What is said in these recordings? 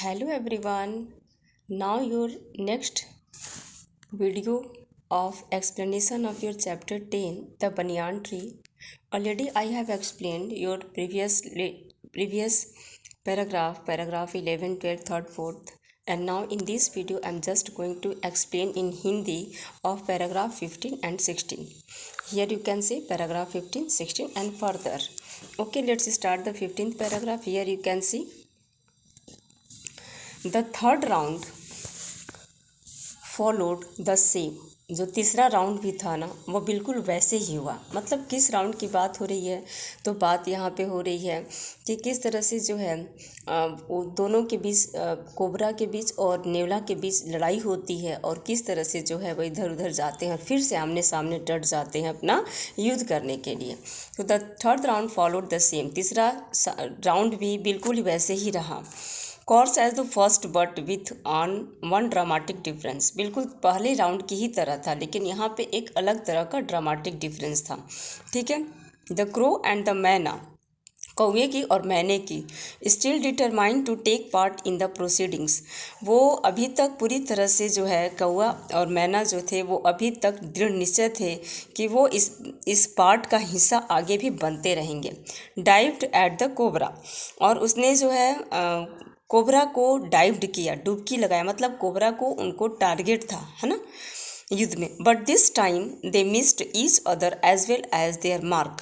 Hello everyone. Now your next video of explanation of your chapter 10, the banyan tree. Already I have explained your previous paragraph 11, 12, 3rd, 4th, and now in this video I'm just going to explain in Hindi of paragraph 15 and 16. Here you can see paragraph 15, 16 and further. Okay, let's start the 15th paragraph. Here you can see the third round followed the same. जो तीसरा राउंड भी था ना वो बिल्कुल वैसे ही हुआ। मतलब किस राउंड की बात हो रही है, तो बात यहाँ पे हो रही है कि किस तरह से जो है वो दोनों के बीच कोबरा के बीच और नेवला के बीच लड़ाई होती है और किस तरह से जो है वो इधर उधर जाते हैं और फिर से आमने सामने डट जाते हैं अपना युद्ध करने के लिए। तो the third round followed the same. तीसरा राउंड भी बिल्कुल वैसे ही रहा। Course as the first but with on one dramatic difference. बिल्कुल पहले राउंड की ही तरह था, लेकिन यहाँ पे एक अलग तरह का ड्रामेटिक डिफरेंस था। ठीक है। द क्रो एंड द मैना, कौवे की और मैने की, still determined to take part in the proceedings. वो अभी तक पूरी तरह से जो है कौवा और मैना जो थे वो अभी तक दृढ़ निश्चय थे कि वो इस पार्ट का हिस्सा आगे भी बनते रहेंगे। डाइव्ड एट द कोबरा, और उसने जो है कोबरा को डाइव्ड किया, डुबकी लगाया। मतलब कोबरा को उनको टारगेट था, है ना, युद्ध में। But this time they missed each other as well as their mark.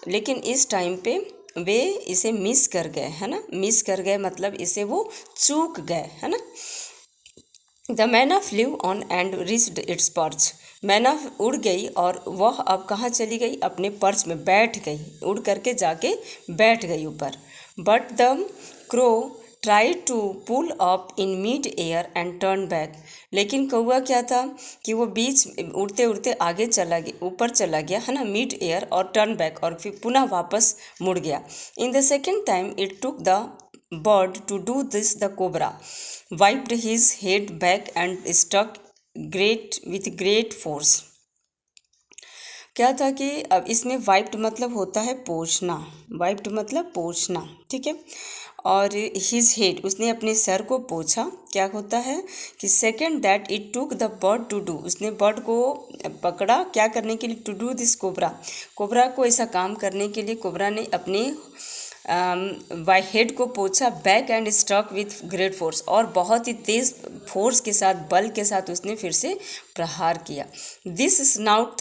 लेकिन इस टाइम पे वे इसे मिस कर गए, है ना। मिस कर गए मतलब इसे वो चूक गए, है ना। The myna flew on and reached its perch. मैना उड़ गई और वह अब कहाँ चली गई? अपने पर्च में बैठ गई, उड़ करके जाके बैठ गई ऊपर। But the crow try to pull up in mid air and turn back. लेकिन कौवा क्या था कि वो बीच उड़ते उड़ते आगे चला गया, ऊपर चला गया, है ना, मिड एयर, और टर्न बैक, और फिर पुनः वापस मुड़ गया। In the second time it took the bird to do this the cobra wiped his head back and stuck great force. क्या था कि अब इसमें वाइप्ड मतलब होता है पोंछना, वाइप्ड मतलब पोंछना, ठीक है। और हिज हेड, उसने अपने सर को पोंछा। क्या होता है कि second that it took the bird to do, उसने बर्ड को पकड़ा क्या करने के लिए? To do this cobra, cobra को ऐसा काम करने के लिए कोबरा ने अपने हेड को पोंछा, back and struck with great force, और बहुत ही तेज फोर्स के साथ, बल के साथ उसने फिर से प्रहार किया। This snout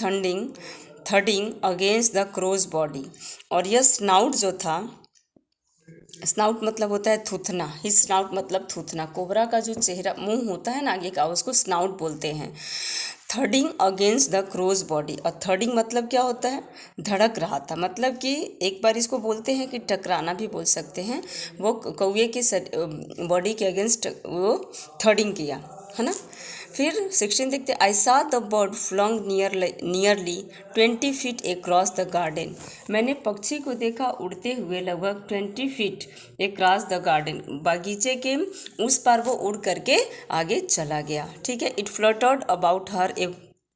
thudding against the crow's body, और यह स्नाउट जो था, स्नाउट मतलब होता है थूथना, ही स्नाउट मतलब थूथना। कोबरा का जो चेहरा, मुंह होता है ना आगे का, उसको स्नाउट बोलते हैं। थर्डिंग अगेंस्ट द क्रोज बॉडी, और थर्डिंग मतलब क्या होता है? धड़क रहा था। मतलब कि एक बार इसको बोलते हैं कि टकराना भी बोल सकते हैं। वो कौवे के बॉडी के अगेंस्ट वो थर्डिंग किया, है ना। फिर 16 देखते, I saw the bird flung nearly 20 feet across the garden. मैंने पक्षी को देखा उड़ते हुए लगभग 20 फीट अक्रॉस द गार्डन, बागीचे के उस पार वो उड़ करके आगे चला गया। ठीक है। It fluttered about her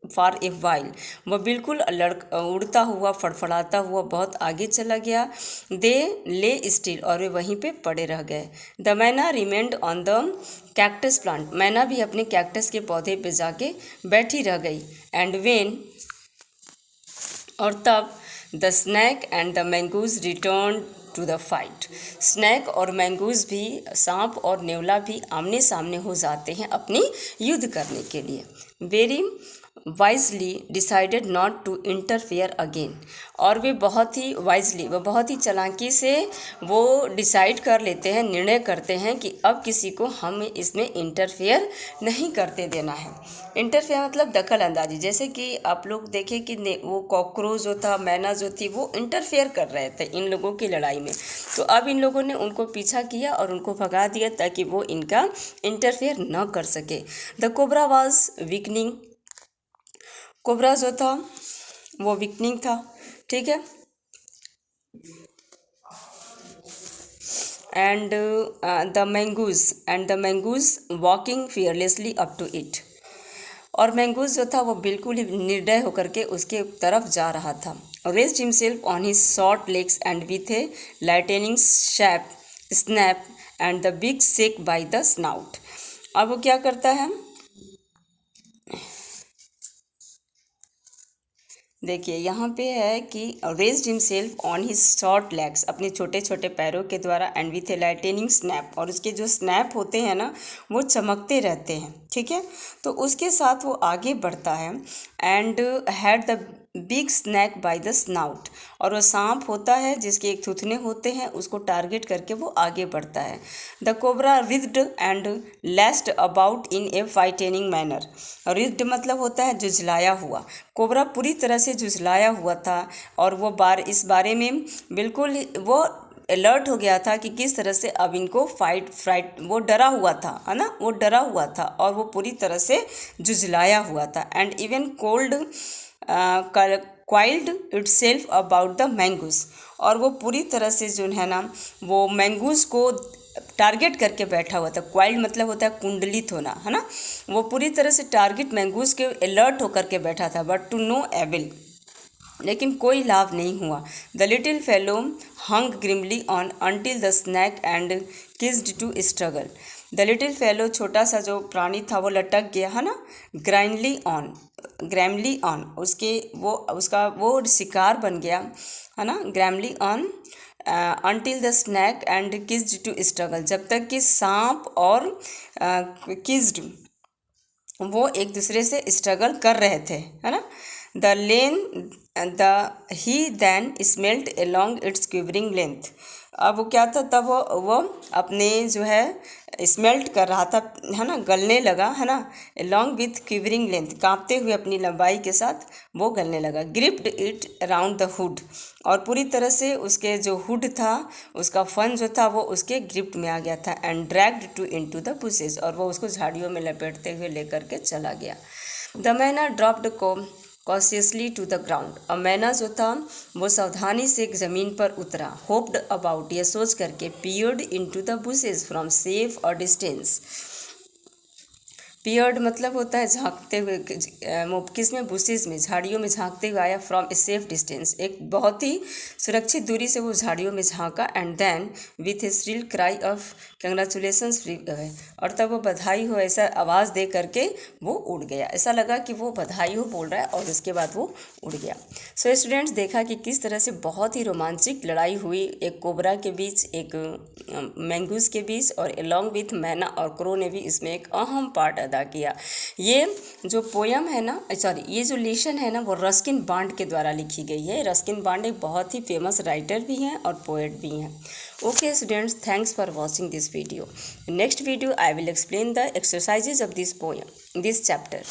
for a while, वह बिल्कुल उड़ता हुआ, फड़फड़ाता हुआ बहुत आगे चला गया। दे ले स्टिल, और वे वहीं पे पड़े रह गए। द मैना remained on the cactus plant, मैना भी अपने कैक्टस के पौधे पे जाके बैठी रह गई। एंड वेन, और तब the snake and the mongoose return to the fight. Snake और मैंगूज भी, सांप और नेवला भी आमने सामने हो जाते हैं अपनी युद्ध करने के लिए। Very wisely decided not to interfere again, और वे बहुत ही वाइजली, वह बहुत ही चालाकी से वो डिसाइड कर लेते हैं, निर्णय करते हैं कि अब किसी को हमें इसमें इंटरफेयर नहीं करते देना है। इंटरफेयर मतलब दखल अंदाजी। जैसे कि आप लोग देखें कि वो कॉकरोच जो था, मैना जो थी, वो इंटरफेयर कर रहे थे इन लोगों की लड़ाई में। तो अब इन लोगों ने उनको पीछा किया और उनको भगा दिया ताकि वो इनका इंटरफेयर न कर सके। The cobra was weakening, cobra जो था वो वीकनिंग था, ठीक है। And the mongoose walking fearlessly up to it, और मैंगूज जो था वो बिल्कुल ही निर्दय होकर के उसके तरफ जा रहा था। Raised himself on his short legs and with a lightning shape snap and the big snake by the snout। अब वो क्या करता है, देखिए यहाँ पे है कि raised himself on his short legs, अपने छोटे छोटे पैरों के द्वारा, and with a lightning snap, और उसके जो स्नैप होते हैं ना वो चमकते रहते हैं, ठीक है। तो उसके साथ वो आगे बढ़ता है, and had the big snake by the snout, और वो सांप होता है जिसके एक थुथने होते हैं, उसको टारगेट करके वो आगे बढ़ता है। The cobra reared and lashed about in a frightening manner. Reared मतलब होता है जुझलाया हुआ, कोबरा पूरी तरह से जुझलाया हुआ था, और वो इस बारे में बिल्कुल वो अलर्ट हो गया था कि किस तरह से अब इनको फ्राइट वो डरा हुआ था, है ना, वो डरा हुआ था और वो पूरी तरह से जुझलाया हुआ था। And even could coiled itself about the mongoose, और वो पूरी तरह से जो है ना वो मैंगूस को टारगेट करके बैठा हुआ था। क्वाइल्ड मतलब होता है कुंडलित होना, है ना, वो पूरी तरह से टारगेट मैंगूस के अलर्ट होकर के बैठा था, बट टू नो एविल, लेकिन कोई लाभ नहीं हुआ। The little fellow hung grimly on until the snake and ceased to struggle. The little fellow, छोटा सा जो प्राणी था वो लटक गया, है ना, ग्रैमली ऑन उसका वो शिकार बन गया, है ना, grimly on until the snake and ceased to struggle, जब तक कि सांप और किस्ड वो एक दूसरे से स्ट्रगल कर रहे थे, है ना। He then smelt along its quivering length. अब वो क्या था, तब वो अपने जो है स्मेल्ट कर रहा था, है ना, गलने लगा, है ना, along विथ क्विवरिंग लेंथ, कांपते हुए अपनी लंबाई के साथ वो गलने लगा। Gripped it around the hood, और पूरी तरह से उसके जो हुड था उसका फन जो था वो उसके ग्रिप्ट में आ गया था। And dragged to into the bushes, और वो उसको झाड़ियों में लपेटते हुए लेकर के चला गया। The myna dropped cautiously to the ground, और मैना जो था वो सावधानी से एक ज़मीन पर उतरा। होप्ड अबाउट, यह सोच करके, peered into the bushes from safe और डिस्टेंस। पियर्ड मतलब होता है झांकते हुए, किसमें, बुशेस में, झाड़ियों में झांकते हुए आया, फ्रॉम ए सेफ डिस्टेंस, एक बहुत ही सुरक्षित दूरी से वो झाड़ियों में झांका। And then with a shrill cry of congratulations, और तब वो बधाई हो ऐसा आवाज़ दे करके वो उड़ गया, ऐसा लगा कि वो बधाई हो बोल रहा है, और उसके बाद वो उड़ गया। सो स्टूडेंट्स, देखा कि किस तरह से बहुत ही रोमांचक लड़ाई हुई एक कोबरा के बीच, एक मैंगूस के बीच, और अलॉन्ग विथ मैना और क्रो ने भी इसमें एक अहम पार्ट अदा किया। ये जो पोयम है ना, सॉरी, ये जो लेसन है ना वो रस्किन बॉन्ड के द्वारा लिखी गई है। रस्किन बॉन्ड एक बहुत ही फेमस राइटर भी हैं और पोएट भी हैं। Okay students, thanks for watching this video. In next video I will explain the exercises of this poem, this chapter.